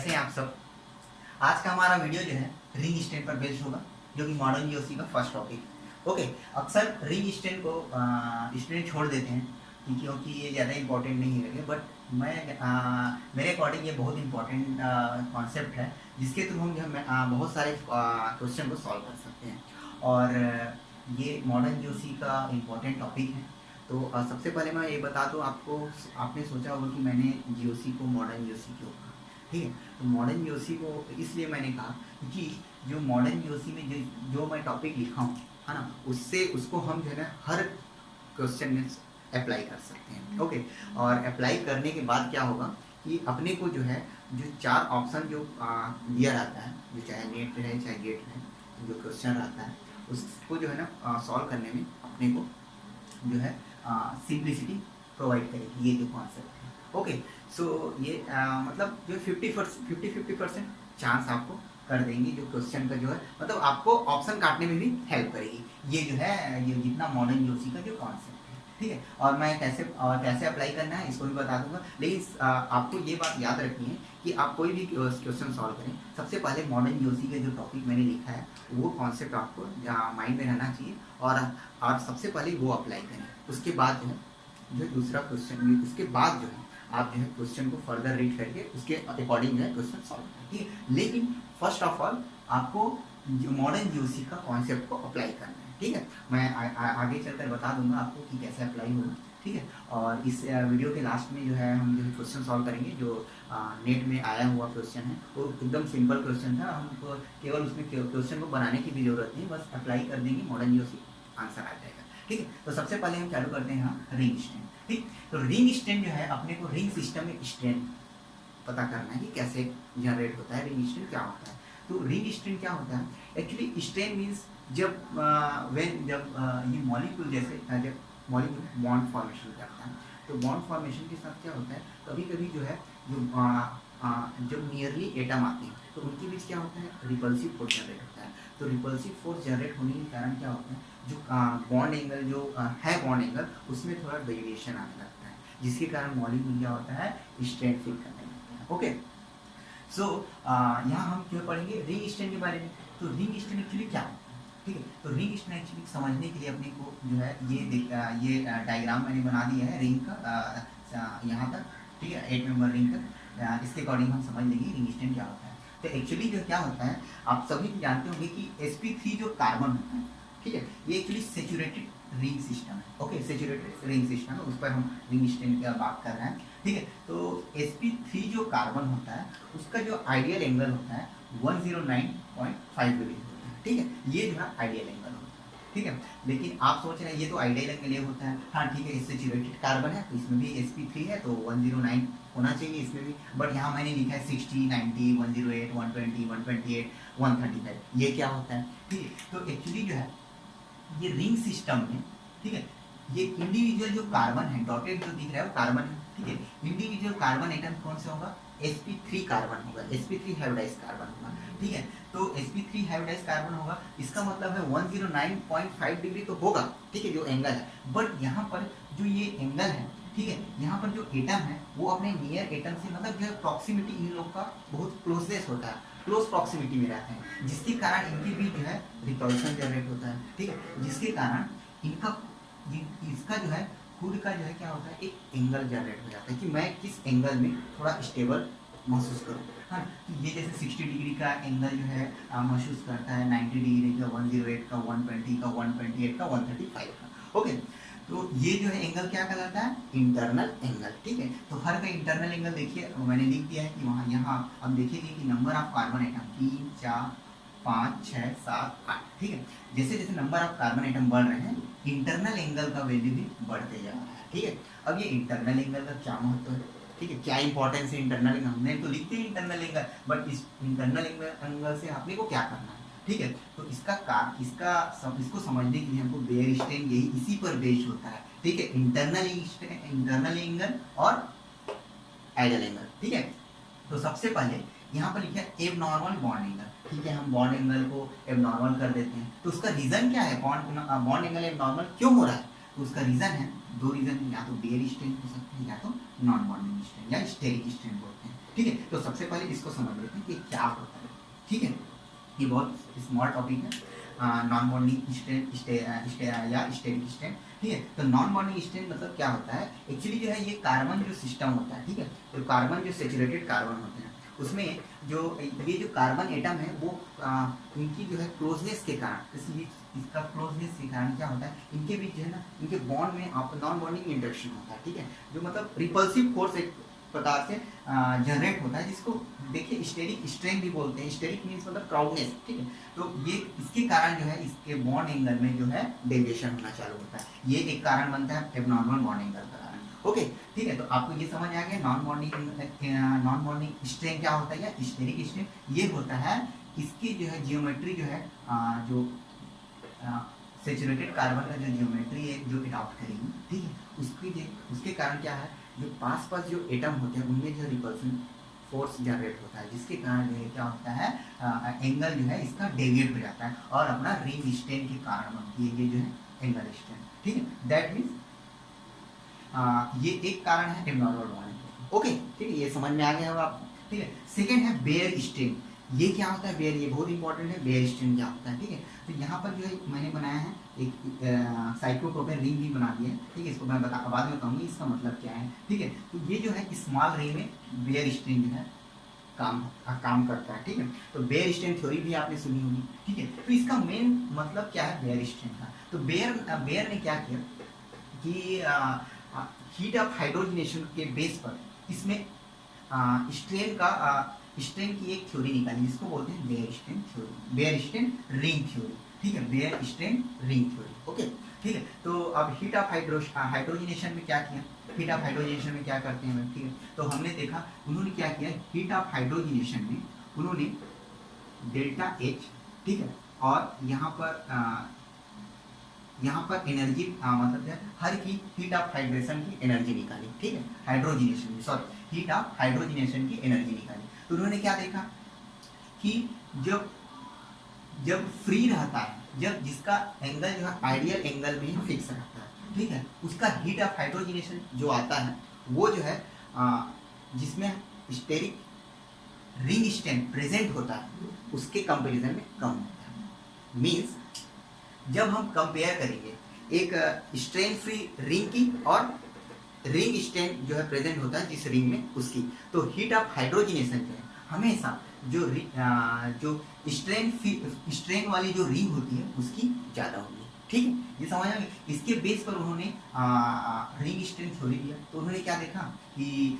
कैसे हैं आप सब। आज का हमारा वीडियो जो है रिंग स्टैंड पर बेस्ड होगा, जो कि मॉडर्न जीओसी का फर्स्ट टॉपिक। ओके, अक्सर रिंग स्टैंड को स्टूडेंट छोड़ देते हैं क्योंकि ये ज़्यादा इंपॉर्टेंट नहीं है, बट मेरे अकॉर्डिंग ये बहुत इंपॉर्टेंट कॉन्सेप्ट है, जिसके थ्रू हम जो है बहुत सारे क्वेश्चन को सॉल्व कर सकते हैं। और ये मॉडर्न जीओसी का इम्पॉर्टेंट टॉपिक है। तो सबसे पहले मैं ये बता दूँ आपको, आपने सोचा होगा कि मैंने जीओसी को मॉडर्न जीओसी क्यों कहा। ठीक है, तो मॉडर्न जीओसी को इसलिए मैंने कहा कि जो मॉडर्न जीओसी में जो मैं टॉपिक लिखा हूँ, है ना, उससे उसको हम जो है ना हर क्वेश्चन में अप्लाई कर सकते हैं। ओके, और अप्लाई करने के बाद क्या होगा कि अपने को जो है जो चार ऑप्शन जो दिया रहता है, जो चाहे नेट है चाहे गेट है, जो क्वेश्चन रहता है उसको जो है ना सॉल्व करने में अपने को जो है सिंप्लिसिटी प्रोवाइड करेगी, ये जो कॉन्सेप्ट है। ओके, सो ये मतलब जो 50-50% चांस आपको कर देंगे, जो क्वेश्चन का जो है मतलब आपको ऑप्शन काटने में भी हेल्प करेगी। ये जो है ये जितना मॉडर्न जीओसी का जो कॉन्सेप्ट है, ठीक है। और मैं कैसे अप्लाई करना है इसको भी बता दूंगा, लेकिन आपको ये बात याद रखनी है कि आप कोई भी क्वेश्चन सॉल्व करें, सबसे पहले मॉडर्न जीओसी का जो टॉपिक मैंने लिखा है वो कॉन्सेप्ट आपको माइंड में रहना चाहिए, और आप सबसे पहले वो अप्लाई करें। उसके बाद जो है जो दूसरा क्वेश्चन, उसके बाद जो है आप जो है क्वेश्चन को फर्दर रीड करके उसके अकॉर्डिंग जो है क्वेश्चन सॉल्व करें, ठीक है। लेकिन फर्स्ट ऑफ ऑल आपको जो मॉडर्न जीओसी का कॉन्सेप्ट को अप्लाई करना है, ठीक है। मैं आगे चलकर बता दूंगा आपको कि कैसे अप्लाई होगा, ठीक है। और इस वीडियो के लास्ट में जो है हम जो है क्वेश्चन सॉल्व करेंगे, जो नेट में आया हुआ क्वेश्चन है वो एकदम सिंपल क्वेश्चन था, हमको केवल उसमें क्वेश्चन को बनाने की भी जरूरत नहीं, बस अप्लाई कर देंगे मॉडर्न जीओसी, आंसर आ जाएगा, ठीक है। तो सबसे पहले हम चालू करते हैं यहाँ रिंग स्टैंड, ठीक। तो रिंग स्टैंड जो है अपने को रिंग सिस्टम में स्ट्रेंथ पता करना है कि कैसे जनरेट होता है, रिंग स्टैंड क्या होता है। तो रिंग स्टैंड क्या होता है एक्चुअली, स्ट्रेंथ मीन्स जब ये मॉलिक्यूल जैसे जब मॉलिक्यूल बॉन्ड फॉर्मेशन करता है, तो बॉन्ड फॉर्मेशन के साथ क्या होता है, कभी कभी जो है जब नियरली एटम आते हैं तो उनके बीच क्या होता है, रिपल्सिव फोर्स जनरेट होता है। तो रिपल्सिव फोर्स जनरेट होने के कारण क्या होता है, जो बॉन्ड एंगल जो है बॉन्ड एंगल उसमें थोड़ा वेरिएशन आने लगता है, जिसके कारण मॉलिक्यूल क्या होता है, स्ट्रेंथ फील करने लगता है। ओके, सो यहाँ हम क्यों पढ़ेंगे रिंग स्टैंड के बारे में। तो रिंग स्टैंड एक्चुअली क्या होता है, ठीक है। तो रिंग स्टैंड एक्चुअली समझने के लिए अपने को जो है ये डायग्राम मैंने बना दिया है रिंग का यहाँ तक, ठीक है, 8 मेंबर रिंग तक। इसके अकॉर्डिंग हम समझ लेंगे रिंग स्टैंड क्या होता है। तो एक्चुअली जो क्या होता है, आप सभी जानते होंगे कि sp3 जो कार्बन होता है, ठीक है, ये एक्चुअली सेचुरेटेड रिंग सिस्टम है। ओके, सेचुरेटेड रिंग सिस्टम है, उस पर हम रिंग स्टैंड की बात कर रहे हैं, ठीक है। तो sp3 जो कार्बन होता है उसका जो आइडियल एंगल होता है 109.5 डिग्री होता है, ठीक है। ये जो है आइडियल एंगल होता है, ठीक है। लेकिन आप सोच रहे हैं ये तो आइडियल एंगल ये होता है, हाँ ठीक है, इससे सेचुरेटेड कार्बन है तो इसमें भी sp3 है तो 109 होना चाहिए इसमें भी, बट यहाँ मैंने लिखा है 60, 90, 108, 120, 128, 135। ये क्या होता है, ठीक है। तो एक्चुअली जो है ये रिंग सिस्टम में, ठीक है, ये इंडिविजुअल जो कार्बन है, डॉटेड जो दिख रहा है वो कार्बन है, ठीक है। इंडिविजुअल कार्बन एटम कौन से होगा, sp3 कार्बन होगा, sp3 हाइब्रिडाइज्ड कार्बन होगा, ठीक है। तो sp3 हाइब्रिडाइज्ड कार्बन होगा, इसका मतलब है 109.5 डिग्री तो होगा, ठीक है, जो एंगल है। बट यहाँ पर जो ये एंगल है, ठीक है, यहाँ पर जो एटम है वो अपने नियर एटम से मतलब जो प्रॉक्सिमिटी इन लोग का बहुत क्लोजनेस होता है, क्लोज प्रॉक्सिमिटी में रहते हैं, जिसके कारण इनके बीच जो है रिपल्सन जनरेट होता है, ठीक है। जिसके कारण इसका जो है खुद का जो है क्या होता है, एक एंगल जनरेट हो जाता है कि मैं किस एंगल में थोड़ा स्टेबल महसूस करूँ, हाँ। तो ये जैसे 60 डिग्री का एंगल जो है महसूस करता है, 90 डिग्री का, 108 का, 120 का, 128 का, 135 का। ओके, तो ये जो है एंगल क्या कहलाता है, इंटरनल एंगल, ठीक है। तो हर का इंटरनल एंगल देखिए मैंने लिख दिया है कि वहाँ यहाँ अब देखिए कि नंबर ऑफ कार्बन एटम 3, 4, 5, 6, 7, 8, ठीक है। जैसे जैसे नंबर ऑफ कार्बन एटम बढ़ रहे हैं, इंटरनल एंगल का वैल्यू भी बढ़ते जा रहा है, ठीक है। अब ये इंटरनल एंगल का क्या महत्व है, ठीक है, क्या इंपॉर्टेंस है इंटरनल एंगल, हमने तो लिखते हैं इंटरनल एंगल, बट इस इंटरनल एंगल से आपने को क्या करना है, ठीक है। तो इसको समझने के लिए हमको बेयरस्टेन यही इसी पर बेस्ड होता है, ठीक है, इंटरनल एंगल और आइडियल एंगल, ठीक है। तो सबसे पहले यहाँ पर लिखा है एबनॉर्मल बॉन्ड एंगल, ठीक है, हम बॉन्ड एंगल को एबनॉर्मल कर देते हैं। तो उसका रीजन क्या है, बॉन्ड एंगल एबनॉर्मल क्यों हो रहा है, तो उसका रीजन है, दो रीजन, या तो बेयरस्टेन हो सकते हैं या तो नॉन बॉन्डिंग स्ट्रेन या स्टेरिक स्ट्रेन बोलते हैं, ठीक है, तो सबसे पहले इसको समझ लेते हैं कि क्या होता है। ठीक है, ये बहुत स्मॉल टॉपिक है, नॉन बॉन्डिंग स्ट्रेन या स्टेरिक स्ट्रेन। ठीक है, तो नॉन बॉन्डिंग स्ट्रेन मतलब क्या होता है, एक्चुअली जो है ये कार्बन जो सिस्टम होता है, ठीक है, तो कार्बन जो सेचुरेटेड कार्बन होते हैं उसमें जो ये जो कार्बन एटम है वो इनकी जो है क्लोजनेस के कारण, इसलिए इसका क्लोजनेस के कारण क्या होता है, इनके बीच जो है ना, इनके बॉन्ड में आप नॉन बॉन्डिंग इंटरेक्शन होता है। ठीक है, जो मतलब रिपल्सिव फोर्स एक प्रकार से जनरेट होता है, जिसको देखिए स्टेरिक स्ट्रेन भी बोलते हैं। स्टेरिक मीन्स मतलब क्राउडनेस। ठीक है, तो ये इसके कारण जो है इसके बॉन्ड एंगल में जो है डेविएशन होना चालू होता है, ये एक कारण बनता है एबनॉर्मल बॉन्ड एंगल का कारण। ओके, ठीक है, तो आपको ये समझ आ गया नॉन बॉन्डिंग स्ट्रेन क्या होता है या स्टेरिक स्ट्रेन। ये होता है इसकी जो है जियोमेट्री जो है जो सेचुरेटेड कार्बन का जो जियोमेट्री है जो अडॉप्ट करेगी, ठीक है, उसके कारण क्या है, जो पास जो एटम होते हैं उनमें जो रिपल्सन फोर्स जनरेट होता है, जिसके कारण जो है क्या होता है, एंगल जो है इसका डेविएट हो जाता है और अपना रिंग स्ट्रेन के कारण बनती है ये जो है एंगल स्ट्रेन। ठीक है, दैट मीन्स ये एक कारण है एबनॉर्मल बॉन्डिंग। ओके, ठीक है, ये समझ में आ गया होगा आपको। ठीक है, सेकेंड है बेयर स्ट्रेन। ये क्या होता है बेयर, ये बहुत इंपॉर्टेंट है, बेयर स्ट्रेन क्या होता है। ठीक है, तो यहाँ पर जो है मैंने बनाया है एक साइक्लोप्रोपेन रिंग भी बना दिया है। ठीक है, इसको मैं बाद में कहूँगी इसका मतलब क्या है। ठीक है, तो ये जो है स्मॉल रिंग में बेयर स्ट्रेन जो है काम करता है। ठीक है, तो बेयर स्ट्रेन थ्योरी भी आपने सुनी होगी। ठीक है, तो इसका मेन मतलब क्या है बेयर स्ट्रेन का। तो बेयर ने क्या किया कि हीट ऑफ हाइड्रोजनेशन के बेस पर इसमें स्ट्रेन की एक थ्योरी निकाली, जिसको बोलते हैं Baeyer strain theory, Baeyer strain ring theory. ठीक है, Baeyer strain ring theory. Okay, ठीक है, तो अब हीट ऑफ हाइड्रोजनेशन में क्या किया, हीट ऑफ हाइड्रोजनेशन में क्या करते हैं। ठीक है, तो हमने देखा उन्होंने क्या किया, हीट ऑफ हाइड्रोजनेशन में उन्होंने डेल्टा एच, ठीक है, और यहाँ पर एनर्जी मतलब हर की हीट ऑफ हाइड्रेशन की एनर्जी निकाली। ठीक है, हाइड्रोजनेशन की, सॉरी, हीट ऑफ हाइड्रोजनेशन की एनर्जी निकाली। तो उन्होंने क्या देखा कि जब फ्री रहता है, जब जिसका एंगल जो है आइडियल एंगल में ही फिक्स रहता है, ठीक है, उसका हीट ऑफ हाइड्रोजनेशन जो आता है वो जो है जिसमें स्टेरिक रिंग स्ट्रेन प्रेजेंट होता है उसके कंपैरिजन में कम होता है। मींस जब हम कंपेयर करेंगे एक स्ट्रेन फ्री रिंग की और रिंग स्ट्रेन जो है प्रेजेंट होता है जिस रिंग में उसकी, तो हीट ऑफ हाइड्रोजनेशन जो है हमेशा जो स्ट्रेन वाली जो रिंग होती है उसकी ज़्यादा होगी। ठीक है, ये समझ आ गया। इसके बेस पर उन्होंने रिंग स्ट्रेन थ्योरी दिया। तो उन्होंने क्या देखा कि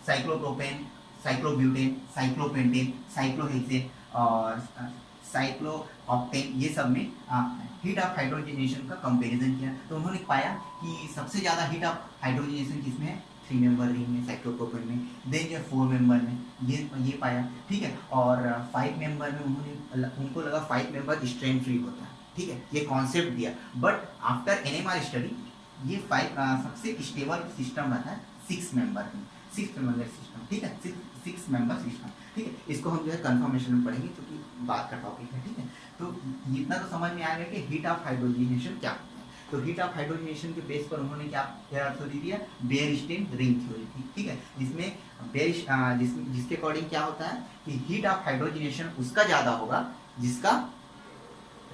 साइक्लोप्रोपेन, साइक्लोब्यूटेन, साइक्लोपेंटेन, साइक्लोहेक्सेन और साइक्लोऑक्टेन, ये सब में हीट ऑफ हाइड्रोजनेशन का कंपैरिजन किया। तो उन्होंने पाया कि सबसे ज़्यादा हीट ऑफ हाइड्रोजनेशन किसमें है, 3 मेंबर रिंग में, साइक्लोप्रोपेन में, देन जो 4 मेंबर में ये पाया। ठीक है, और 5 मेंबर में उनको लगा 5 मेंबर स्ट्रेन फ्री होता है। ठीक है, ये कॉन्सेप्ट दिया। बट आफ्टर NMR स्टडी ये 5 सबसे स्टेबल सिस्टम रहता है 6 मेंबर में, 6 मेंबर सिस्टम। ठीक है, 6 मेंबर सिस्टम। ठीक है, इसको हम जो है कंफर्मेशन में पढ़ेंगे क्योंकि बात का टॉपिक है। ठीक है, तो इतना तो समझ में आ गया कि हीट ऑफ हाइड्रोजनेशन क्या होता है। तो हीट ऑफ हाइड्रोजनेशन के बेस पर उन्होंने क्या थ्योरी दिया, बेयर स्ट्रेन रिंग थ्योरी थी। ठीक है, जिसमें जिसके अकॉर्डिंग क्या होता है कि हीट ऑफ हाइड्रोजनेशन उसका ज़्यादा होगा जिसका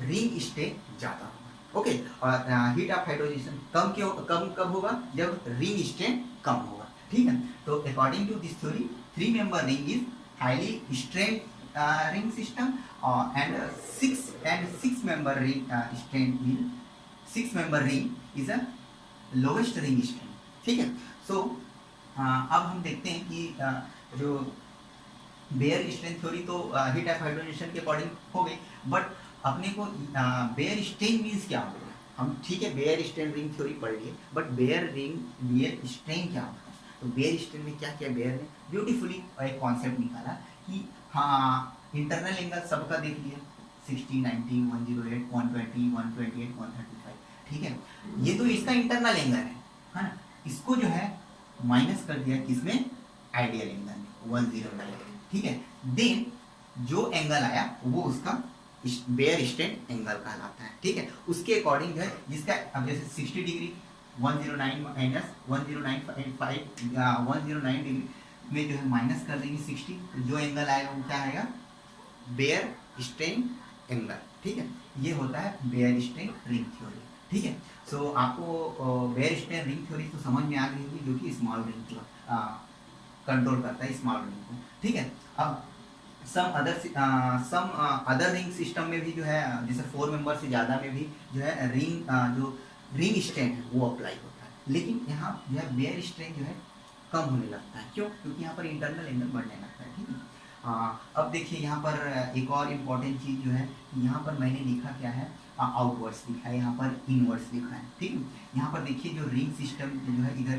रिंग स्ट्रेन ज़्यादा होगा। ओके, और हीट ऑफ हाइड्रोजनेशन कम कब होगा, जब रिंग स्ट्रेन कम होगा। ठीक है, तो according to this theory 3 member ring is highly strain ring system and 6 member ring strain 6 member ring is a lowest ring strain. ठीक है, so अब हम देखते हैं कि जो बेयर स्ट्रेन थ्योरी तो हीट ऑफ हाइड्रोजनेशन के अकॉर्डिंग हो गई, बट अपने को बेयर स्ट्रेन मीन्स क्या होता है, हम ठीक है बेयर स्ट्रेन रिंग थ्योरी पढ़ लिए, बट बेयर स्ट्रेन क्या होता है। तो बेयर स्ट्रेन में क्या किया, बेयर ने ब्यूटीफुली एक कॉन्सेप्ट निकाला कि हाँ इंटरनल एंगल सबका देख लिया 60, 90, 108, 120, 128, 135। ठीक है, ये तो इसका इंटरनल एंगल है ना, इसको जो है माइनस कर दिया किसमें, आइडियल एंगल में 109। ठीक है, देन जो एंगल आया वो उसका बेयर स्ट्रेन एंगल कहलाता है। ठीक है, उसके अकॉर्डिंग जो है जिसका अब जैसे 60 डिग्री 109 माइनस 109.5 109 डिग्री में जो है माइनस कर देंगे 60, तो जो एंगल आएगा वो क्या आएगा, बेयर स्ट्रेन एंगल। ठीक है, ये होता है बेयर स्ट्रेन रिंग थ्योरी। ठीक है, सो आपको बेयर स्ट्रेन रिंग थ्योरी तो समझ में आ गई होगी, जो कि स्मॉल रिंग को कंट्रोल करता है, स्मॉल रिंग को। ठीक है, अब सम अदर रिंग सिस्टम में भी जो है, जैसे 4 मेंबर से ज़्यादा में भी जो है जो रिंग स्ट्रेन है वो अप्लाई होता है, लेकिन यहाँ जो है बेयर स्ट्रेन जो है कम होने लगता है। क्यों? क्योंकि यहाँ पर इंटरनल एंगल बढ़ने लगता है। ठीक है, अब देखिए यहाँ पर एक और इम्पॉर्टेंट चीज़ जो है, यहाँ पर मैंने लिखा क्या है, आउटवर्ड्स लिखा है, यहाँ पर इनवर्ड्स लिखा है। ठीक है, यहाँ पर देखिए जो रिंग सिस्टम जो है, इधर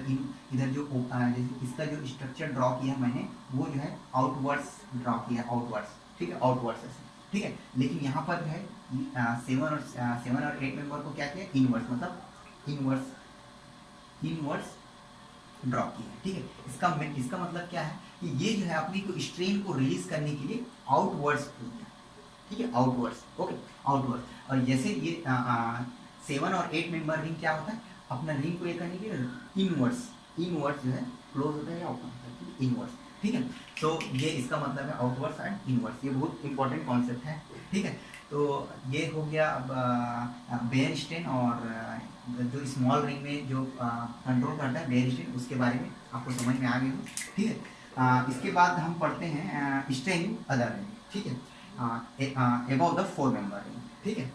जो जैसे इसका जो स्ट्रक्चर ड्रॉ किया मैंने, वो जो है आउटवर्ड्स ड्रॉ किया, आउटवर्ड्स। ठीक है, आउटवर्ड्स ऐसे। ठीक है, लेकिन यहाँ पर जो है 7 और 8 मेंबर को क्या किया, इनवर्ड्स, मतलब इनवर्ड्स ड्रॉ किया है। ठीक है, इसका मतलब क्या है कि ये जो है अपनी को स्ट्रेन को रिलीज करने के लिए आउटवर्ड्स होता है। ठीक है, आउटवर्ड्स, ओके, आउटवर्ड्स। और जैसे ये 7 और 8 मेंबर रिंग क्या होता है, अपना रिंग को ये करने के लिए इनवर्ड्स जो है क्लोज होता है या ओपन होता है, इनवर्ड्स। ठीक है, तो ये इसका मतलब है आउटवर्ड्स एंड इनवर्ड्स, ये बहुत इंपॉर्टेंट कॉन्सेप्ट है। ठीक है, तो ये हो गया अब बेयर स्ट्रेन और जो स्मॉल रिंग में जो कंट्रोल करता है बेयर स्ट्रेन, उसके बारे में आपको समझ में आ गई हो। ठीक है, इसके बाद हम पढ़ते हैं स्ट्रेन अदर रिंग। ठीक है, अबाउट द 4 मेंबर रिंग। ठीक है,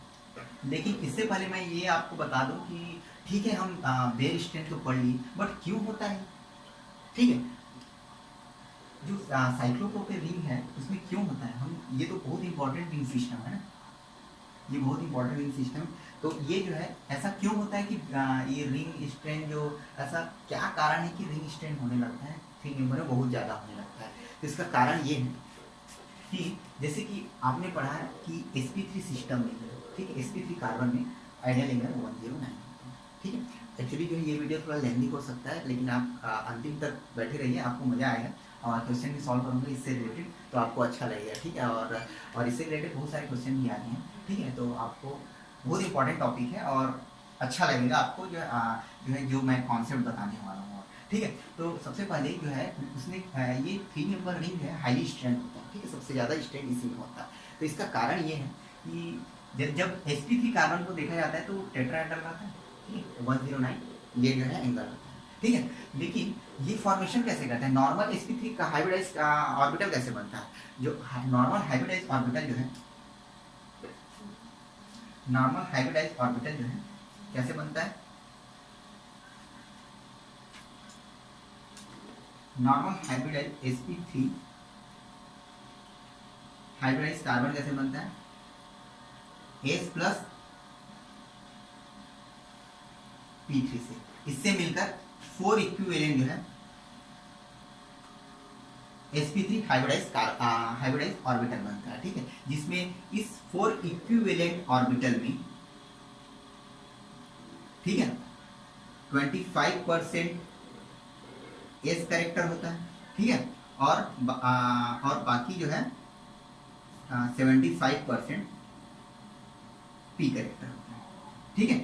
लेकिन इससे पहले मैं ये आपको बता दूं कि ठीक है, हम बेयर स्ट्रेन तो पढ़ ली, बट क्यों होता है? ठीक है, जो साइक्लोप्रोपेन रिंग है उसमें क्यों होता है, हम ये तो बहुत इंपॉर्टेंट रिंग सिस्टम है ना, ये बहुत इंपॉर्टेंट रिंग सिस्टम। तो ये जो है ऐसा क्यों होता है कि ये रिंग स्ट्रेन जो, ऐसा क्या कारण है कि रिंग स्ट्रेन होने लगता है, 3 मेंबर में बहुत ज़्यादा होने लगता है? तो इसका कारण ये है कि जैसे कि आपने पढ़ा है कि sp3 सिस्टम में, ठीक है, sp3 कार्बन में आइडियल एंगल 109। ठीक है, एक्चुअली जो है ये वीडियो थोड़ा लेंथी हो सकता है, लेकिन आप अंतिम तक बैठे रहिए, आपको मज़ा आएगा और क्वेश्चन भी सॉल्व करूँगा इससे रिलेटेड, तो आपको अच्छा लगेगा। ठीक है, और इससे रिलेटेड बहुत सारे क्वेश्चन भी आ रहे हैं। ठीक है, तो आपको बहुत इंपॉर्टेंट टॉपिक है और अच्छा लगेगा आपको जो मैं कॉन्सेप्ट बताने वाला हूँ। ठीक है, तो सबसे पहले जो है उसने ये 3 मेंबर रिंग है, हाईली स्ट्रेंथ होता है। ठीक है, सबसे ज़्यादा स्ट्रेंथ इसी में होता है। तो इसका कारण ये है कि जब sp3 कार्बन को देखा जाता है तो टेट्राहेड्रल रहता है। ठीक है, 109 ये जो है एंगल होता है। ठीक है, लेकिन ये फॉर्मेशन कैसे करता है, नॉर्मल sp3 का हाइब्रिडाइज ऑर्बिटल कैसे बनता है? जो नॉर्मल हाइब्रिडाइज ऑर्बिटल जो है, नॉर्मल हाइब्रिडाइज ऑर्बिटल जो है कैसे बनता है? Normal hybridise sp3 hybridise carbon कैसे बनता है? S प्लस P3 से, इससे मिलकर 4 इक्विवेलेंट जो है sp3 हाइब्रिडाइज ऑर्बिटल बनता है। ठीक है, जिसमें इस 4 इक्विवेलेंट ऑर्बिटल में, ठीक है, 25% S कैरेक्टर होता है। ठीक है, और बाकी जो है 75% P कैरेक्टर होता है। ठीक है,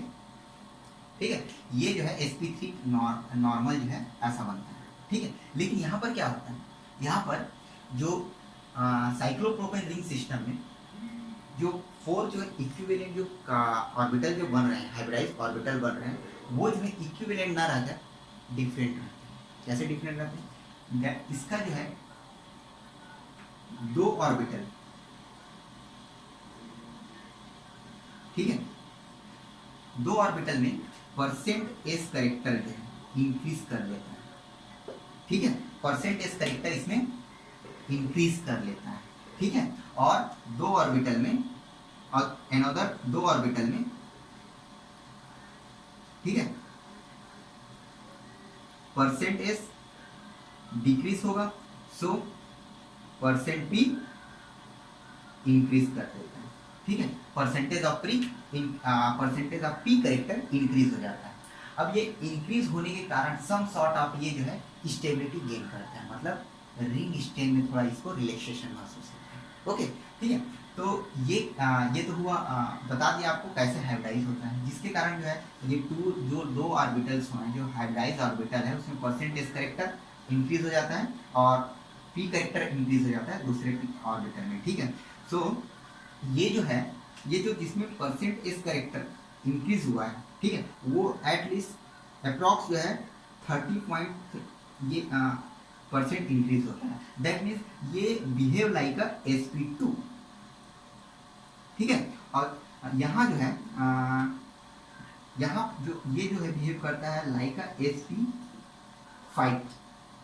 ठीक है, ये जो है sp3 नॉर्मल जो है ऐसा बनता है। ठीक है, लेकिन यहाँ पर क्या होता है, यहाँ पर जो साइक्लोप्रोपेन रिंग सिस्टम में जो 4 जो है इक्विवेलेंट जो ऑर्बिटल जो बन रहे हैं, हाइब्रिडाइज ऑर्बिटल बन रहे हैं, वो जो है इक्विवेलेंट ना रहकर डिफरेंट रहते हैं। कैसे डिफरेंट रहते हैं? इसका जो है 2 ऑर्बिटल, ठीक है, 2 ऑर्बिटल में परसेंट एस करेक्टर जो है इंक्रीज कर लेता है। ठीक है, परसेंट एस करेक्टर इसमें इंक्रीज कर लेता है। ठीक है, और 2 ऑर्बिटल में और अनदर 2 ऑर्बिटल में, ठीक है, परसेंट एस डिक्रीज होगा, सो परसेंट पी इंक्रीज कर देता है। ठीक है, percentage of P character increase हो जाता है। अब ये इंक्रीज होने के कारण सम सॉर्ट ऑफ ये जो है स्टेबिलिटी गेन करता है, मतलब रिंग स्ट्रेन में थोड़ा इसको रिलैक्सेशन महसूस होता है। ओके, ठीक है, तो ये तो हुआ, बता दिया आपको कैसे हाइब्रिडाइज होता है, जिसके कारण जो है ये 2 ऑर्बिटल्स हैं, जो हाइब्रिडाइज ऑर्बिटल है उसमें परसेंटेज करेक्टर इंक्रीज हो जाता है और p करेक्टर इंक्रीज हो जाता है दूसरे ऑर्बिटल में, ठीक है। सो ये जो है, ये जो जिसमें परसेंट एस करेक्टर इंक्रीज हुआ है, ठीक है, वो एटलीस्ट अप्रॉक्स जो है 30 ये परसेंट इंक्रीज होता है। दैट मीन्स ये बिहेव लाइक अ sp2, ठीक है। और यहाँ जो है यहाँ जो ये जो है बिहेव करता है लाइक अ sp5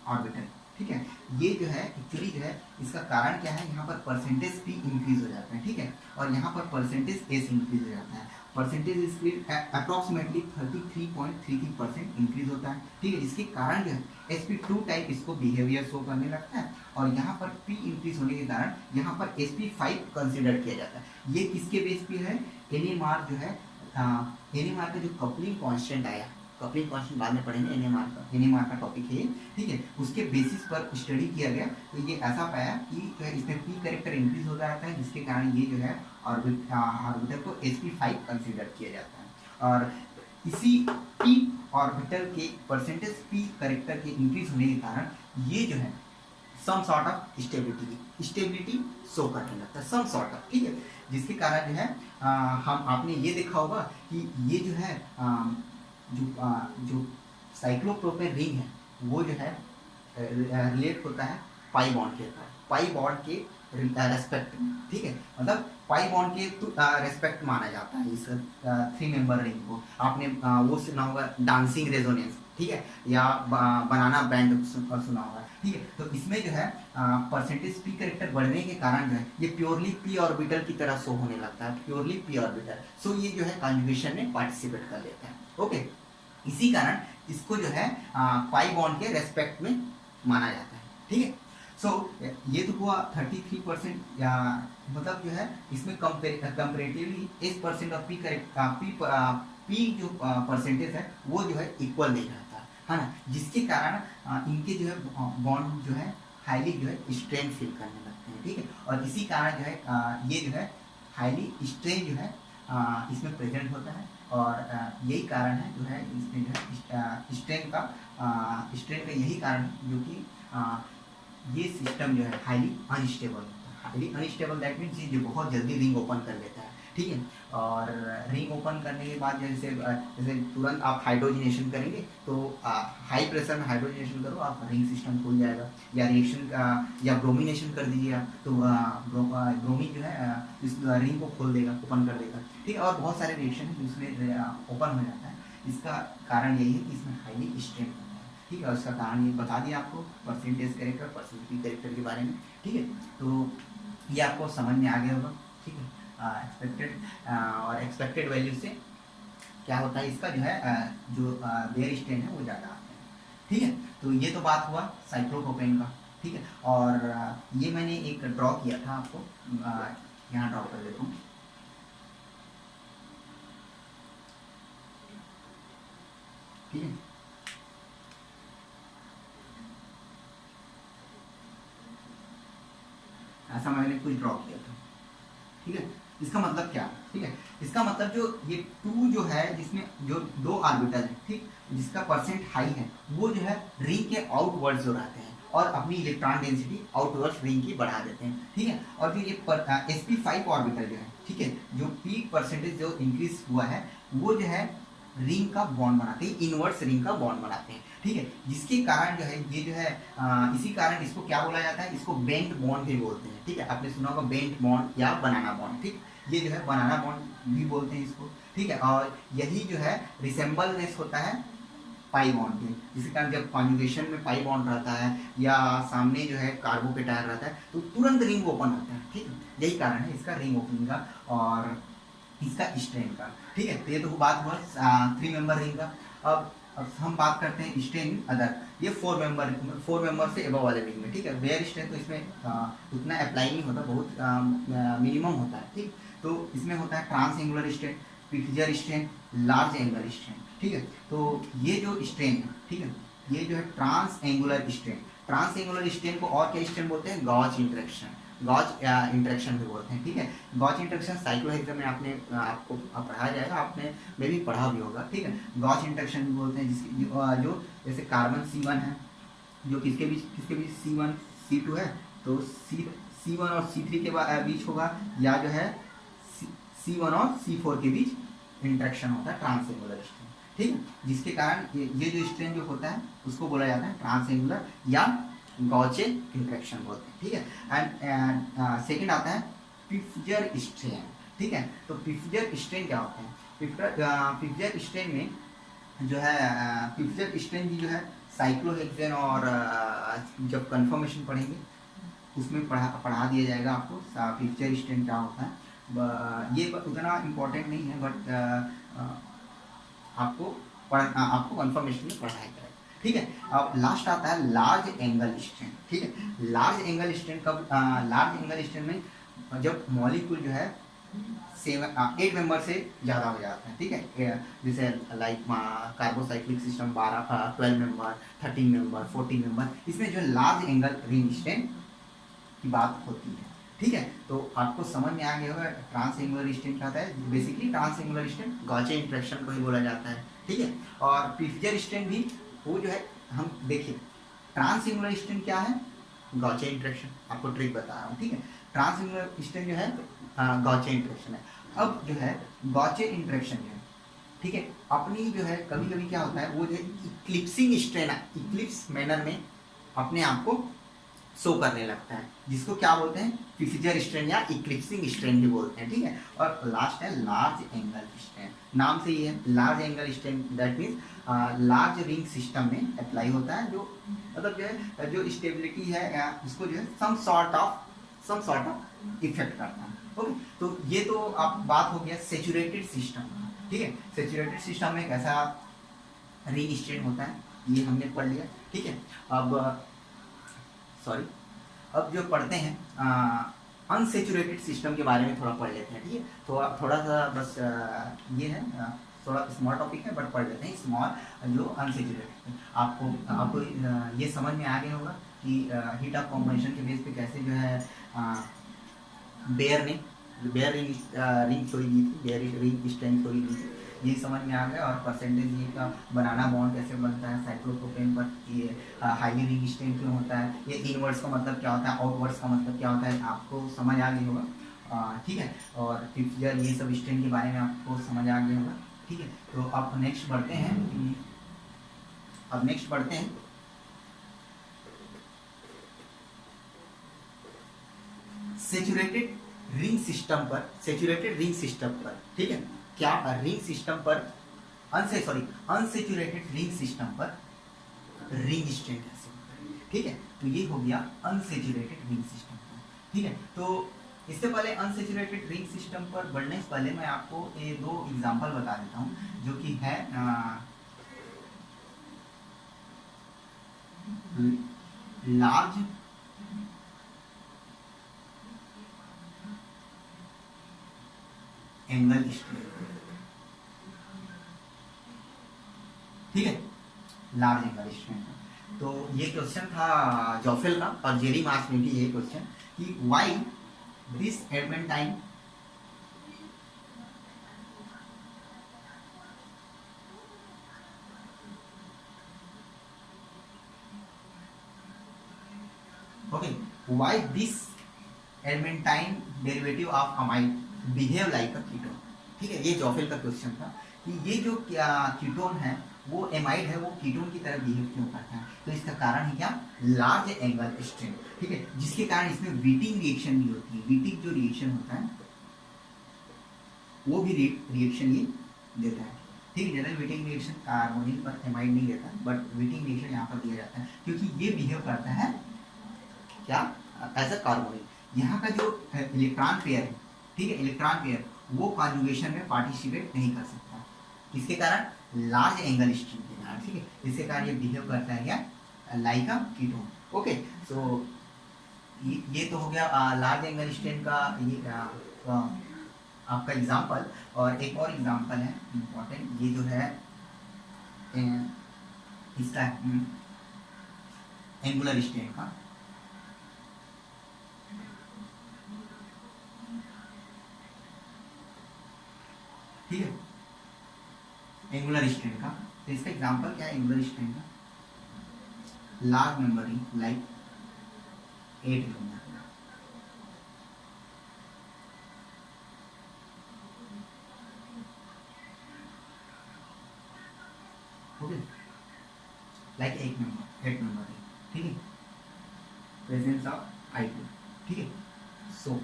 ऑर्बिटल, ठीक है। ये जो है एक्चुअली जो है इसका कारण क्या है, यहाँ पर परसेंटेज p इंक्रीज हो जाता है, ठीक है, और यहाँ पर परसेंटेज s इंक्रीज हो जाता है। परसेंटेज इसकी अप्रॉक्सीमेटली 33.33% इंक्रीज होता है, ठीक है। इसके कारण जो है sp2 टाइप इसको बिहेवियर शो करने लगता है और यहाँ पर p इंक्रीज होने के कारण यहाँ पर sp5 कंसिडर किया जाता है। ये किसके बेस पे है, NMR जो है NMR का जो कपलिंग कांस्टेंट आया, कपलिंग कांस्टेंट बाद में पढ़ेंगे, NMR का टॉपिक है, ठीक है, उसके बेसिस पर स्टडी किया गया तो ये ऐसा पाया कि जो है इसमें p करेक्टर इंक्रीज हो जाता है जिसके कारण ये जो है ऑर्बिटल को sp5 कंसीडर किया जाता है। और इसी p ऑर्बिटल के परसेंटेज p करेक्टर के इंक्रीज होने के कारण ये जो है some sort of stability show करने लगता है, सम सॉर्ट ऑफ, ठीक है, जिसके कारण जो है हम आपने ये देखा होगा कि ये जो है जो साइक्लोप्रोपेन रिंग है वो जो है रिलेट होता है पाई बॉन्ड के, पाई बॉन्ड के रेस्पेक्ट में, ठीक है, मतलब पाई बॉन्ड के रेस्पेक्ट माना जाता है इस 3 मेंबर रिंग को। आपने वो सुना होगा डांसिंग रेजोनेंस, ठीक है, या बनाना बैंड सुना होगा, ठीक है। तो इसमें जो है परसेंटेज p करेक्टर बढ़ने के कारण जो है ये प्योरली p ऑर्बिटल की तरह शो होने लगता है, प्योरली p ऑर्बिटल। सो ये जो है कॉन्जुगेशन में पार्टिसिपेट कर लेता है, ओके। इसी कारण इसको जो है पाई बॉन्ड के रेस्पेक्ट में माना जाता है, ठीक है। सो ये तो हुआ 33%, या मतलब जो है इसमें कंपेरेटिवली 8% ऑफ p जो परसेंटेज है वो जो है इक्वल नहीं रहता है ना, जिसके कारण इनके जो है बॉन्ड जो है हाईली जो है स्ट्रेन फील करने लगते हैं, ठीक है। और इसी कारण जो है ये जो है हाईली स्ट्रेन जो है इसमें प्रेजेंट होता है और यही कारण है जो है इसमें जो है स्ट्रेन का यही कारण है जो कि ये सिस्टम जो है हाईली अनस्टेबल होता है। हाईली अनस्टेबल दैट मीन्स ये जो बहुत जल्दी रिंग ओपन कर लेता है, ठीक है। और रिंग ओपन करने के बाद जैसे तुरंत आप हाइड्रोजनेशन करेंगे तो हाई प्रेशर में हाइड्रोजनेशन करो आप, रिंग सिस्टम खुल जाएगा, या रिएक्शन या ब्रोमिनेशन कर दीजिए आप तो ब्रोमीन जो है इस रिंग को खोल देगा, ओपन कर देगा, ठीक है। और बहुत सारे रिएक्शन है जिसमें ओपन हो जाता है। इसका कारण यही है कि इसमें हाईली स्ट्रेन होता है, ठीक है। और इसका कारण ये बता दिया आपको परसेंटेज करेक्टर, परसेंटेज करेक्टर के बारे में, ठीक है। तो ये आपको समझ में आ गया होगा, ठीक है। एक्सपेक्टेड वैल्यू से क्या होता है इसका जो है जो बेयर स्ट्रेन है वो ज़्यादा आता है, ठीक है। तो ये तो बात हुआ साइक्लोप्रोपेन का, ठीक है। और ये मैंने एक ड्रॉ किया था आपको, यहाँ ड्रॉ कर देता हूँ, ठीक है। ऐसा मैंने कुछ ड्रॉ किया था, ठीक है। इसका मतलब क्या, ठीक है, इसका मतलब जो ये 2 जो है जिसमें जो 2 ऑर्बिटल है, ठीक, जिसका परसेंट हाई है वो जो है रिंग के आउटवर्ड जो रहते हैं और अपनी इलेक्ट्रॉन डेंसिटी आउटवर्ड रिंग की बढ़ा देते हैं, ठीक है। और जो ये sp5 ऑर्बिटल जो है, ठीक है, जो p परसेंटेज जो इंक्रीज हुआ है वो जो है रिंग का बॉन्ड बनाते हैं, इनवर्स रिंग का बॉन्ड बनाते हैं, ठीक है। जिसके कारण जो है ये जो है इसी कारण इसको क्या बोला जाता है, इसको बेंट बॉन्ड भी बोलते हैं, ठीक है। आपने सुना होगा बेंट बॉन्ड या बनाना बॉन्ड, ठीक, ये जो है बनाना बॉन्ड भी बोलते हैं इसको, ठीक है। और यही जो है रिसेंबलनेस होता है पाई बॉन्ड के, जिसके कारण जब कॉन्जुगेशन में पाई बॉन्ड रहता है या सामने जो है कार्बोकेटायन रहता है तो तुरंत रिंग ओपन होता है, ठीक है। यही कारण है इसका रिंग ओपनिंग का और इसका स्ट्रेन का, ठीक है। तो ये तो बात हुआ 3 मेंबर रिंग का। अब हम बात करते हैं स्ट्रेन अदर, ये 4 मेंबर से एबव वाले रिंग में, ठीक है। बेयर स्ट्रेन तो इसमें उतना अप्लाई नहीं होता, बहुत मिनिमम होता है, ठीक। तो इसमें होता है trans angular strain, Pitzer strain, large angular strain, ठीक है। तो ये जो स्ट्रेन है, ठीक है, ये जो है ट्रांस एंगुलर स्ट्रेन को और क्या स्ट्रेन बोलते हैं, गॉच इंटरेक्शन भी बोलते हैं, ठीक है। गॉच इंटरेक्शन साइक्लोहेक्सम में आपको पढ़ाया जाएगा, आपने में भी पढ़ा भी होगा, ठीक है। गॉच इंटरेक्शन भी बोलते हैं जिसकी जो जैसे कार्बन C1 है, जो किसके बीच C1 C2 है, तो C1 और C3 के बीच होगा, या जो है C1 और C4 के बीच इंटरेक्शन होता है, ट्रांसएंगुलर स्ट्रेन, ठीक है, जिसके कारण ये जो स्ट्रेन जो होता है उसको बोला जाता है ट्रांसएंगुलर या गॉचे इंटरेक्शन बोलते हैं, ठीक है। एंड सेकंड आता है पिफ्जर स्ट्रेन, ठीक है। तो पिफ्जर स्ट्रेन क्या होता है? पिफ्जर स्ट्रेन में जो है पिफ्जर स्ट्रेन की जो है साइक्लोहेक्सेन, और जब कन्फर्मेशन पढ़ेंगे उसमें पढ़ा दिया जाएगा आपको पिफ्जर स्ट्रेन क्या होता है। ये उतना इम्पोर्टेंट नहीं है, बट आपको कन्फर्मेशन में पढ़ाया जाएगा, ठीक है। अब लास्ट आता है लार्ज एंगल स्ट्रेन, ठीक है। लार्ज एंगल स्ट्रेन कब? लार्ज एंगल स्ट्रेन में जब मॉलिक्यूल जो है 8 मेंबर से ज़्यादा हो जाता है, ठीक है, जैसे like carbocyclic system 12 member, 13 member, 14 member, इसमें जो लार्ज एंगल रिंग स्ट्रेन की बात होती है, ठीक है। तो आपको समझ में आ गया होगा ट्रांसएंगुलर स्ट्रेन क्या होता है। बेसिकली ट्रांसएंगुलर स्ट्रेन गॉचे इंटरेक्शन को ही बोला जाता है, ठीक है। और पिफ्जर स्ट्रेन भी वो जो है, हम देखिए ट्रांसएंगुलर स्ट्रेन क्या है, गॉचे इंटरेक्शन, आपको ट्रिक बता रहा हूँ, ठीक है। ट्रांसएंगुलर स्ट्रेन जो है गॉचे इंटरेक्शन है। अब जो है गॉचे इंटरेक्शन जो है, ठीक है, अपनी जो है कभी कभी क्या होता है, वो जो है इक्लिप्सिंग स्ट्रेन है, इक्लिप्स मैनर में अपने आप को शो करने लगता है, जिसको क्या बोलते हैं, पिफ्जर स्ट्रेन या इक्लिप्सिंग स्ट्रेन भी बोलते हैं, ठीक है। और लास्ट है लार्ज एंगल स्ट्रेन, नाम से ही है large angle strain, that means large ring system में अप्लाई होता है, जो मतलब जो है जो स्टेबिलिटी है उसको जो है सम सॉर्ट ऑफ इफेक्ट करता है, ओके। तो ये तो आप बात हो गया सेचुरेटेड सिस्टम, ठीक है। सेचुरेटेड सिस्टम में कैसा रिंग स्ट्रेन होता है ये हमने पढ़ लिया, ठीक है। अब जो पढ़ते हैं अनसेचुरेटेड सिस्टम के बारे में थोड़ा पढ़ लेते हैं, ठीक है। थोड़ा सा बस ये है थोड़ा स्मॉल टॉपिक है, बट पढ़ लेते हैं स्मॉल जो अनसेचुरेटेड। आपको ये समझ में आ गया होगा कि हीट ऑफ कॉम्बिनेशन के बेस पे कैसे जो है बेयर रिंग थ्योरी दी थी, बेयर रिंग स्ट्रेन थ्योरी दी थी, ये समझ में आ गया। और परसेंटेज ये का बनाना बॉन्ड कैसे बनता है साइक्लोप्रोपेन पर, ये हाईली रिंग स्ट्रेन क्यों होता है, ये इनवर्ड्स का मतलब क्या होता है, आउटवर्ड्स का मतलब क्या होता है, आपको समझ आ गया होगा, ठीक है। और पिफ्जर ये सब स्ट्रेन के बारे में आपको समझ आ गया होगा, ठीक है। तो अब नेक्स्ट बढ़ते हैं, सेचुरेटेड रिंग सिस्टम पर, ठीक है। क्या रिंग सिस्टम पर अनसेचुरेटेड रिंग सिस्टम पर रिंग स्ट्रेन कैसे होता है, ठीक है। तो ये हो गया अनसेचुरेटेड रिंग सिस्टम पर, ठीक है। तो इससे पहले अनसेचुरेटेड रिंग सिस्टम पर बढ़ने से पहले मैं आपको ये 2 एग्जांपल बता देता हूँ, जो कि है लार्ज एंगल स्ट्रेन, ठीक है, लार्ज एंगल स्ट्रेन। तो ये क्वेश्चन था जॉफेल का, और जेरी मार्क्स में भी ये क्वेश्चन कि why this adamantane derivative of amide behave like a ketone, ठीक है। ये जॉफेल का क्वेश्चन था कि ये जो कीटोन है वो एमाइड है, वो कीटोन की तरह बिहेव क्यों करता है। तो इसका कारण है क्या, लार्ज एंगल स्ट्रेन, ठीक है, जिसके कारण इसमें वीटिंग रिएक्शन भी होती है। वीटिंग जो रिएक्शन होता है वो भी रिएक्शन ये देता है, ठीक है। जनरल वीटिंग रिएक्शन कार्बोनिल पर एमाइड नहीं देता, बट वीटिंग रिएक्शन यहाँ पर दिया जाता है, क्योंकि ये बिहेव करता है क्या, एज अ कार्बोनिल। यहाँ का जो इलेक्ट्रॉन पेयर है, ठीक है, इलेक्ट्रॉन पेयर वो कॉन्जुगेशन में पार्टिसिपेट नहीं कर सकता, इसके कारण लार्ज एंगल स्ट्रेन के कारण, ठीक है। इसके कारण ये बिहेव करता है क्या, लाइक अ कीटोन, ओके। सो ये तो हो गया लार्ज एंगल स्ट्रेन का ये आपका एग्जांपल। और एक और एग्जांपल है इम्पोर्टेंट, ये जो है इसका एंगुलर स्ट्रेन का, ठीक है, एंगुलर स्ट्रेन का। तो इसका एग्जांपल क्या है एंगुलर स्ट्रेन का, large member ring like 8 member. Okay, like 8 member ring, ठीक है, प्रेजेंस ऑफ I2, ठीक है। सो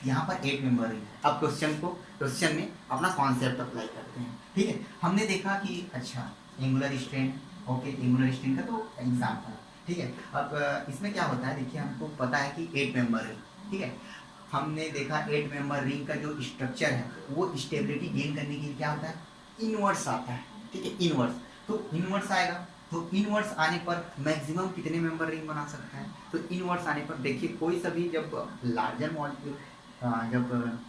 यहाँ पर 8 मेंबर रिंग है। अब क्वेश्चन में अपना कॉन्सेप्ट अप्लाई करते हैं, ठीक है। हमने देखा कि अच्छा angular strain, okay, angular strain का तो एग्जाम्पल, ठीक है। अब इसमें क्या होता है, देखिए हमको पता है कि 8 मेंबर रिंग, ठीक है। हमने देखा 8 मेंबर रिंग का जो स्ट्रक्चर है वो स्टेबिलिटी गेन करने के लिए क्या होता है, इनवर्स आता है, ठीक है, इनवर्स। तो इनवर्स आएगा, तो इनवर्स आने पर मैक्सिमम कितने मेंबर रिंग बना सकता है, तो इनवर्स आने पर देखिए कोई सा भी जब लार्जर मॉलिक्यूल जब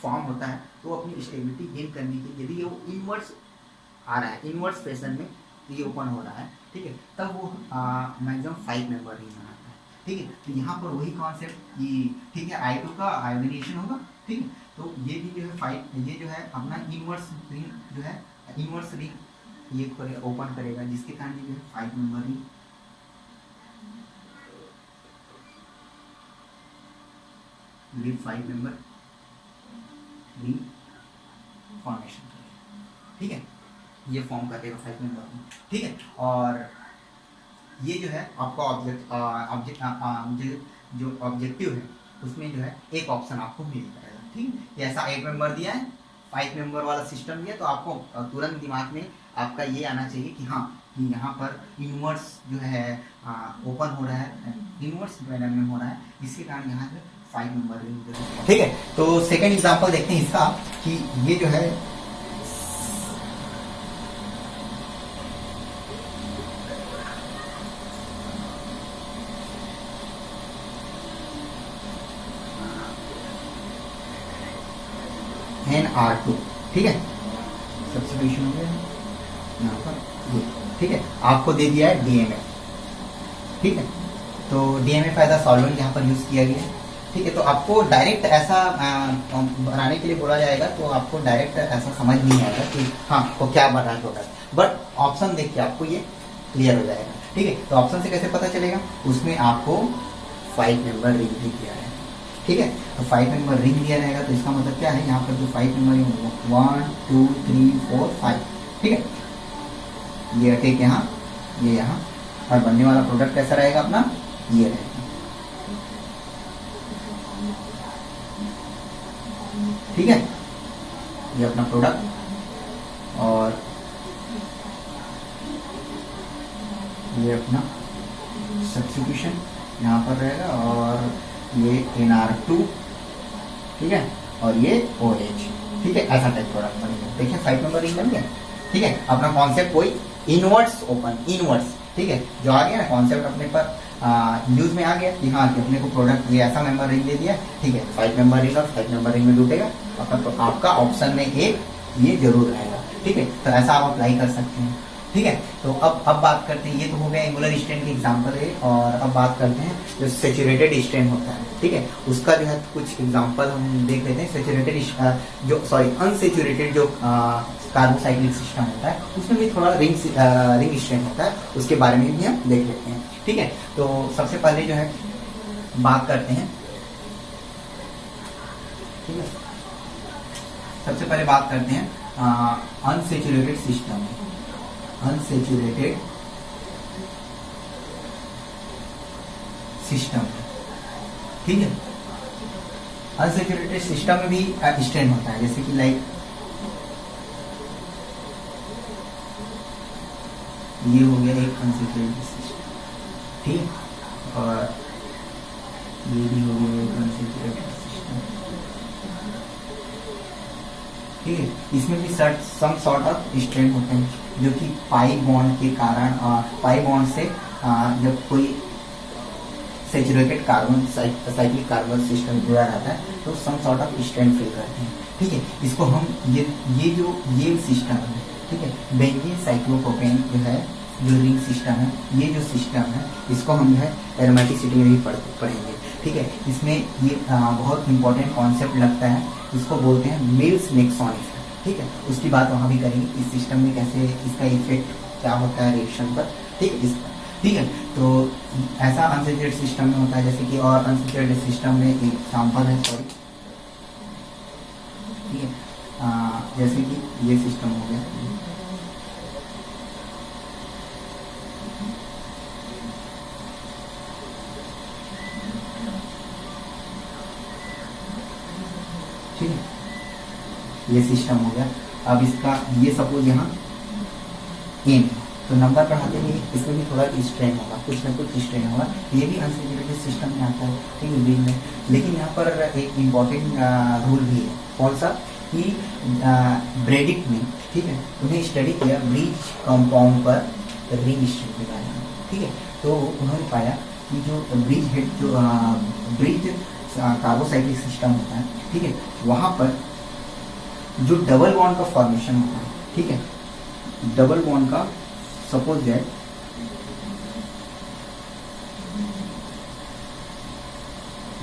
फॉर्म होता है तो अपनी स्टेबिलिटी गेन करने के लिए यदि वो इनवर्स आ रहा है, इनवर्स फैशन में ये ओपन हो रहा है, ठीक है, तब वो मैक्सिमम 5 मेंबर रिंग बनाता है, ठीक है। तो यहाँ पर वही कॉन्सेप्ट कि ठीक है I2 का आयोनाइजेशन होगा, ठीक है। तो ये भी जो है 5, ये जो है अपना इनवर्स रिंग जो है, इनवर्स रिंग ये ओपन करेगा, जिसके कारण ये जो है 5 मेंबर रिंग ये 5 मेंबर रिंग फॉर्मेशन करेगा, ठीक है, ये फॉर्म करेगा 5 मेंबर रिंग, ठीक है। और ये जो है आपका जो ऑब्जेक्टिव है उसमें जो है एक ऑप्शन आपको मिल जाएगा, ठीक है। ऐसा 8 मेंबर दिया है, 5 मेंबर वाला सिस्टम दिया, तो आपको तुरंत दिमाग में आपका ये आना चाहिए कि हाँ कि यहाँ पर इनवर्स जो है ओपन हो रहा है, इनवर्स पैनल में हो रहा है, इसके कारण यहाँ पे 5 मेंबर रिंग जो है, ठीक है। तो सेकंड एग्जांपल देखते हैं इसका कि ये जो है NR2, ठीक है, सब्स्टिट्यूशन हो गया यहाँ पर ये, ठीक है। आपको दे दिया है DMF, ठीक है। तो DMF एज अ सॉल्वेंट यहाँ पर यूज किया गया है, ठीक है। तो आपको डायरेक्ट ऐसा बनाने के लिए बोला जाएगा तो आपको डायरेक्ट ऐसा समझ नहीं आएगा कि हाँ तो क्या बन रहा है प्रोडक्ट, बट ऑप्शन देख के आपको ये क्लियर हो जाएगा, ठीक है। तो ऑप्शन से कैसे पता चलेगा, उसमें आपको 5 मेंबर रिंग भी दिया है, ठीक है। तो 5 मेंबर रिंग दिया रहेगा तो इसका मतलब क्या है, यहाँ पर जो 5 मेंबर रिंग 1 2 3 4 5, ठीक है। ये अटैक यहाँ, ये यहाँ, और बनने वाला प्रोडक्ट कैसा रहेगा अपना, ये रहेगा, ठीक है। ये अपना प्रोडक्ट और ये अपना सब्स्टिट्यूशन यहाँ पर रहेगा, और ये NR2, ठीक है, और ये OH, ठीक है। ऐसा टाइप प्रोडक्ट बनेगा, देखिए 5 मेंबर रिंग बन गया, ठीक है। अपना कॉन्सेप्ट कोई इनवर्स ओपन, इनवर्स, ठीक है, जो आ गया ना कॉन्सेप्ट अपने पर यूज में आ गया कि हाँ कि अपने को प्रोडक्ट ये ऐसा मेंबर रिंग दे दिया, ठीक है। 5 मेंबर रिंग और 5 मेंबर रिंग में लूटेगा अपना, तो आपका ऑप्शन में एक ये जरूर रहेगा, ठीक है। तो ऐसा आप अप्लाई कर सकते हैं, ठीक है। तो अब बात करते हैं, ये तो हो गया एंगुलर स्ट्रेन के एग्जांपल है, और अब बात करते हैं जो सैचुरेटेड स्ट्रेन होता है, ठीक है, उसका जो है कुछ एग्जांपल हम देख लेते हैं। सैचुरेटेड जो अनसैचुरेटेड जो कार्बोसाइक्लिक सिस्टम होता है उसमें भी थोड़ा रिंग स्ट्रेन होता है, उसके बारे में भी हम देख लेते हैं, ठीक है। तो सबसे पहले जो है बात करते हैं, ठीक है, सबसे पहले बात करते हैं अनसैचुरेटेड सिस्टम, अनसैचुरेटेड सिस्टम, ठीक है। अनसैचुरेटेड सिस्टम में भी स्ट्रेन होता है, जैसे कि लाइक ये हो गया एक अनसैचुरेटेड सिस्टम, ठीक, और ये भी हो गया एक अनसैचुरेटेड सिस्टम, ठीक है। इसमें भी सम सॉर्ट ऑफ स्ट्रेन होते हैं जो कि पाई बॉन्ड के कारण, पाई बॉन्ड से जब कोई saturated carbon cyclic carbon system जुड़ा रहता है तो some sort of strain feel करते हैं, ठीक है। इसको हम ये सिस्टम है, ठीक है, बेंजीन साइक्लोप्रोपेन जो है जो रिंग सिस्टम है, ये जो सिस्टम है इसको हम जो है एरोमेटिसिटी में भी पढ़ेंगे, ठीक है। इसमें ये बहुत इंपॉर्टेंट कॉन्सेप्ट लगता है, इसको बोलते हैं मिल्स नेक्सॉन इफेक्ट, ठीक है। उसकी बात वहाँ भी करेंगे, इस सिस्टम में कैसे इसका इफेक्ट क्या होता है रिएक्शन पर, ठीक है। ठीक है। तो ऐसा अनसैचुरेटेड सिस्टम में होता है, जैसे कि और अनसैचुरेटेड सिस्टम में एक एग्जांपल है, सॉरी, ठीक है, जैसे कि ये सिस्टम हो गया, ठीक है, ये सिस्टम हो गया। अब इसका ये सपोज यहाँ एन, तो नंबर बढ़ाते हुए इसमें भी थोड़ा स्ट्रेन होगा, कुछ ना कुछ स्ट्रेन होगा, ये भी अनसैचुरेटेड सिस्टम में आता है, ठीक है, ब्रिज में। लेकिन यहाँ पर एक इम्पॉर्टेंट रूल भी है, कौन सा, कि ब्रेडिक्ट में, ठीक है, उन्हें स्टडी किया ब्रिज कंपाउंड पर रिंग स्ट्रेन के बारे में, ठीक है। तो उन्होंने पाया कि जो ब्रिज हेड, जो ब्रिज कार्बोसाइक्लिक सिस्टम होता है, ठीक है, वहाँ पर जो डबल बॉन्ड का फॉर्मेशन होता है, ठीक है, डबल बॉन्ड का सपोज दैट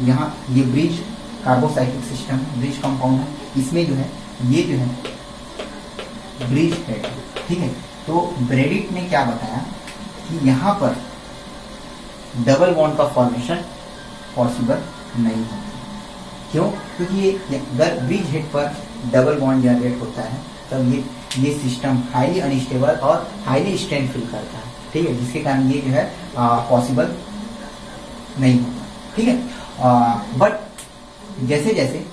यहाँ ये bridge carbocyclic system, bridge compound है, इसमें जो है ये जो है ब्रिज हेड, ठीक है। तो ब्रेडिक्ट ने क्या बताया कि यहाँ पर डबल बॉन्ड का फॉर्मेशन पॉसिबल नहीं होता। क्यों? क्योंकि ये अगर ब्रिज हेड पर डबल बॉन्ड जनरेट होता है तब ये सिस्टम हाईली अनस्टेबल और हाईली स्ट्रेन फील करता है, ठीक है, जिसके कारण ये जो है पॉसिबल नहीं होता, ठीक है। बट जैसे जैसे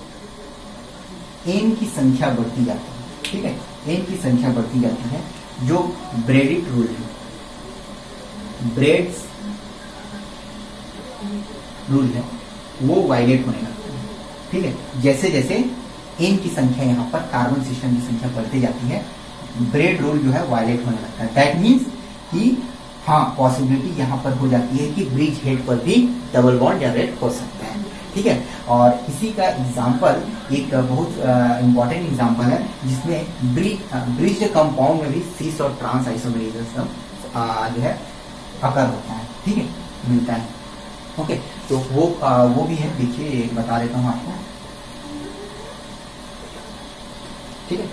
एन की संख्या बढ़ती जाती है, ठीक है, एन की संख्या बढ़ती जाती है, जो ब्रेडिक्ट रूल है, ब्रेड्स रूल है, वो वायलेट होने लगता है, ठीक है। जैसे जैसे एन की संख्या यहाँ पर कार्बन सिस्टम की संख्या बढ़ती जाती है, ब्रेड रूल जो है वायलेट होने लगता है। दैट मीन्स कि हाँ, पॉसिबिलिटी यहाँ पर हो जाती है कि ब्रिज हेड पर भी डबल बॉन्ड जनरेट हो सकता है, ठीक है। और इसी का एग्जाम्पल एक बहुत इंपॉर्टेंट एग्जाम्पल है, जिसमें ब्रिज कंपाउंड में भी सीस और ट्रांस आइसोमेरिज्म जो है अकर होता है, ठीक है, मिलता है, ओके। तो वो भी है, देखिए बता देता हूँ आपको, ठीक है।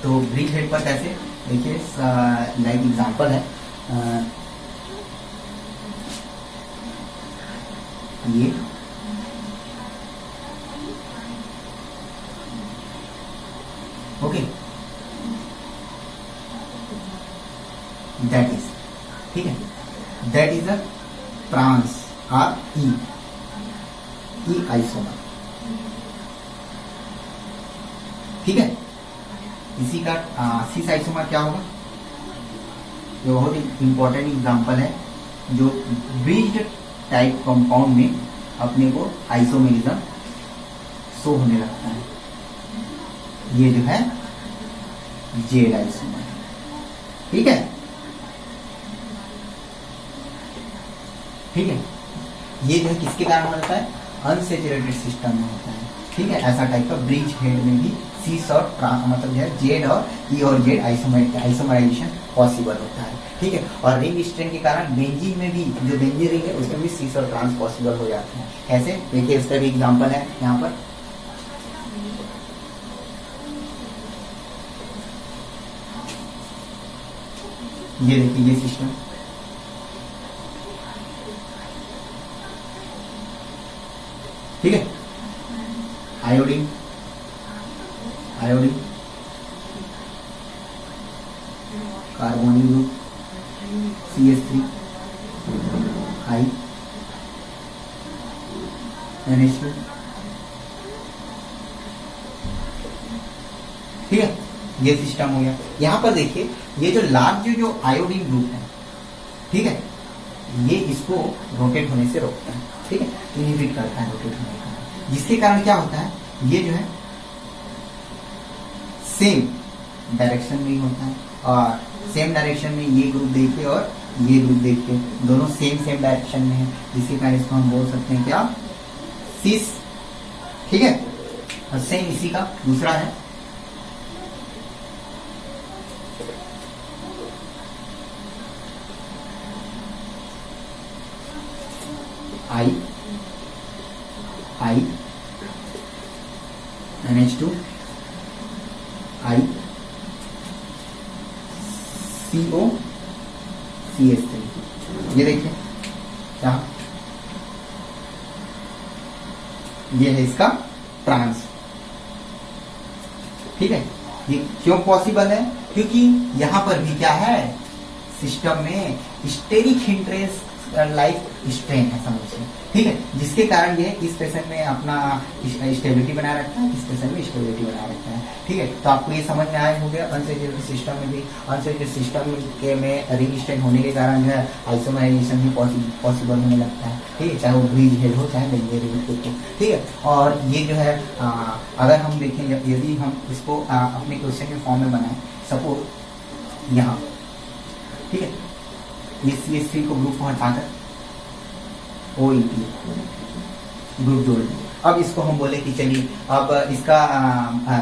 तो ब्रिज हेड पर कैसे, देखिए लाइक एग्जांपल है, ये ओके, दैट इज, ठीक है, that is a trans R E isomer, ठीक है। इसी का सीस आइसोमर क्या होगा, ये बहुत इंपॉर्टेंट एग्जांपल है, जो ब्रिज्ड टाइप कंपाउंड में अपने को आइसोमेरिज्म शो होने लगता है, ये जो है जेड आइसोमर, ठीक है, ठीक है। ये जो है किसके कारण होता है, अनसैचुरेटेड सिस्टम में होता है, ठीक है। ऐसा टाइप का ब्रिज हेड में भी सीस और मतलब जो है जेड और ई और जेड आइसोमराइजेशन पॉसिबल होता है, ठीक है। और रिंग स्ट्रेन के कारण बेंजीन में भी, जो बेंजीन रिंग है उसमें भी सीस और ट्रांस पॉसिबल हो जाते हैं। कैसे, देखिए उसका भी एग्जांपल है यहाँ पर, ये देखिए ये सिस्टम, ठीक है, iodine carbonyl group CH3 I NH2, ठीक है, ये सिस्टम हो गया। यहाँ पर देखिए ये जो लार्ज जो आयोडीन ग्रुप है, ठीक है, ये इसको रोटेट होने से रोकता है, ठीक है, इनहिबिट करता है रोटेट होने का, जिसके कारण क्या होता है, ये जो है सेम डायरेक्शन में ही होता है, और सेम डायरेक्शन में ये ग्रुप देखिए और ये ग्रुप देखिए, दोनों सेम डायरेक्शन में है, जिसके कारण इसको हम बोल सकते हैं क्या, सिस, ठीक है। और सेम इसी का दूसरा है I NH2 I CO CH3, ये देखिए यहाँ ये है इसका ट्रांस। ठीक है, ये क्यों पॉसिबल है? क्योंकि यहाँ पर भी क्या है, सिस्टम में स्टेरिक इंटरेस्ट लाइक स्ट्रेन है, समझिए। ठीक है, जिसके कारण ये इस पेशेंट में अपना स्टेबिलिटी बनाए रखता है, इस पेशेंट में स्टेबिलिटी बनाए रखता है। ठीक है, तो आपको ये समझ में आया हो गया अनसैचुरेटेड सिस्टम में भी, अनसैचुरेटेड सिस्टम के में रिंग स्ट्रेन होने के कारण जो है आइसोमराइजेशन भी पॉसिबल होने लगता है। ठीक है, चाहे वो ब्रीज हेड हो चाहे बेंजियर हेड हो। ठीक है, और ये जो है अगर हम देखें, यदि हम इसको अपने क्वेश्चन के फॉर्म में बनाएं, सपोज यहाँ, ठीक है, ये CH3 को ग्रुप को हटाकर OEP ग्रुप जोड़ दें। अब इसको हम बोले कि चलिए अब इसका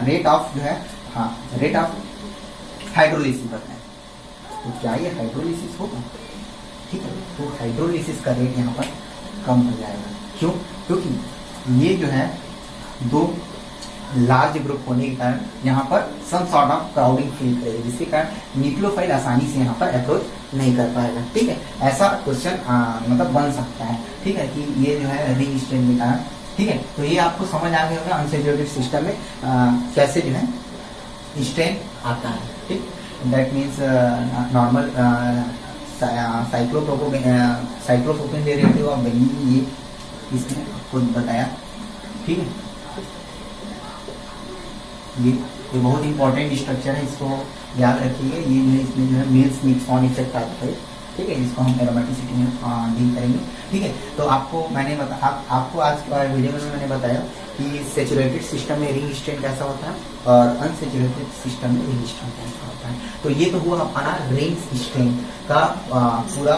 रेट ऑफ जो है, हाँ, रेट ऑफ हाइड्रोलिसिस बताएं, तो क्या ये हाइड्रोलिसिस होगा? ठीक है, तो हाइड्रोलिसिस का रेट यहाँ पर कम हो जाएगा। क्यों? क्योंकि ये जो है दो लार्ज ग्रुप होने के कारण यहाँ पर some sort of crowding feel करेगी, जिसके कारण न्यूक्लियोफाइल आसानी से यहाँ पर अप्रोच नहीं कर पाएगा। ठीक है, ऐसा क्वेश्चन मतलब बन सकता है। ठीक है, कि ये जो है रिंग स्ट्रेन के कारण। ठीक है, तो ये आपको समझ आ गया होगा अनसैचुरेटेड सिस्टम में कैसे जो है स्ट्रेन आता है। ठीक, that means normal cyclopropane derivative of benzene, ये इसने आपको बताया। ठीक है, ये बहुत इंपॉर्टेंट स्ट्रक्चर है, इसको याद रखिए। ये जो है इसमें जो है मिल्स मिक्स-ऑन इफेक्ट आता है। ठीक है, जिसको हम एरोमेटिसिटी में डील करेंगे। ठीक है, तो आपको मैंने आपको आज वीडियो में मैंने बताया कि सैचुरेटेड सिस्टम में रिंग स्ट्रेन कैसा होता है और अनसैचुरेटेड सिस्टम में रिंग स्ट्रेन कैसा होता है। तो ये तो हुआ हमारा रिंग स्ट्रेन का पूरा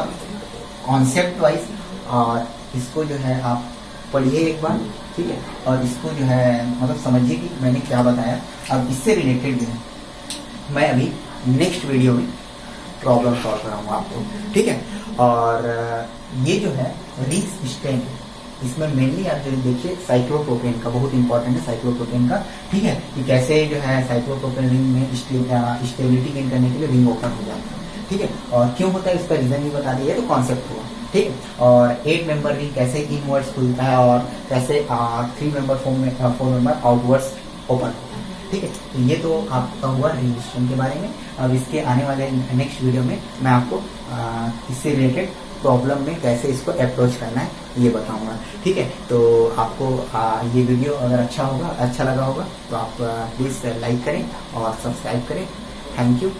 कॉन्सेप्ट वाइज, और इसको जो है आप पढ़िए एक बार। ठीक है, और इसको जो है मतलब समझिए कि मैंने क्या बताया। अब इससे रिलेटेड जो है मैं अभी नेक्स्ट वीडियो में प्रॉब्लम सॉल्व कराऊंगा आपको। ठीक है, और ये जो है रिंग स्ट्रेन, इसमें मेनली आप जो देखिए साइक्लोप्रोपेन का बहुत इंपॉर्टेंट है, साइक्लोप्रोपेन का। ठीक है, कि कैसे जो है साइक्लोप्रोपेन रिंग में स्टेबिलिटी गेन करने के लिए रिंग ओपन हो जाता है। ठीक है, और क्यों होता है इसका रीजन भी बता दिया, तो कॉन्सेप्ट हुआ। ठीक है, और 8 मेंबर रिंग कैसे इनवर्ड्स खुलता है और कैसे 3 मेंबर 4 मेंबर आउटवर्ड्स ओपन होता है। ठीक है, तो ये तो आपका हुआ रिंग स्ट्रेन के बारे में। अब इसके आने वाले नेक्स्ट वीडियो में मैं आपको इससे रिलेटेड प्रॉब्लम में कैसे इसको अप्रोच करना है ये बताऊंगा। ठीक है, तो आपको ये वीडियो अगर अच्छा लगा होगा तो आप प्लीज़ लाइक करें और सब्सक्राइब करें। Thank you.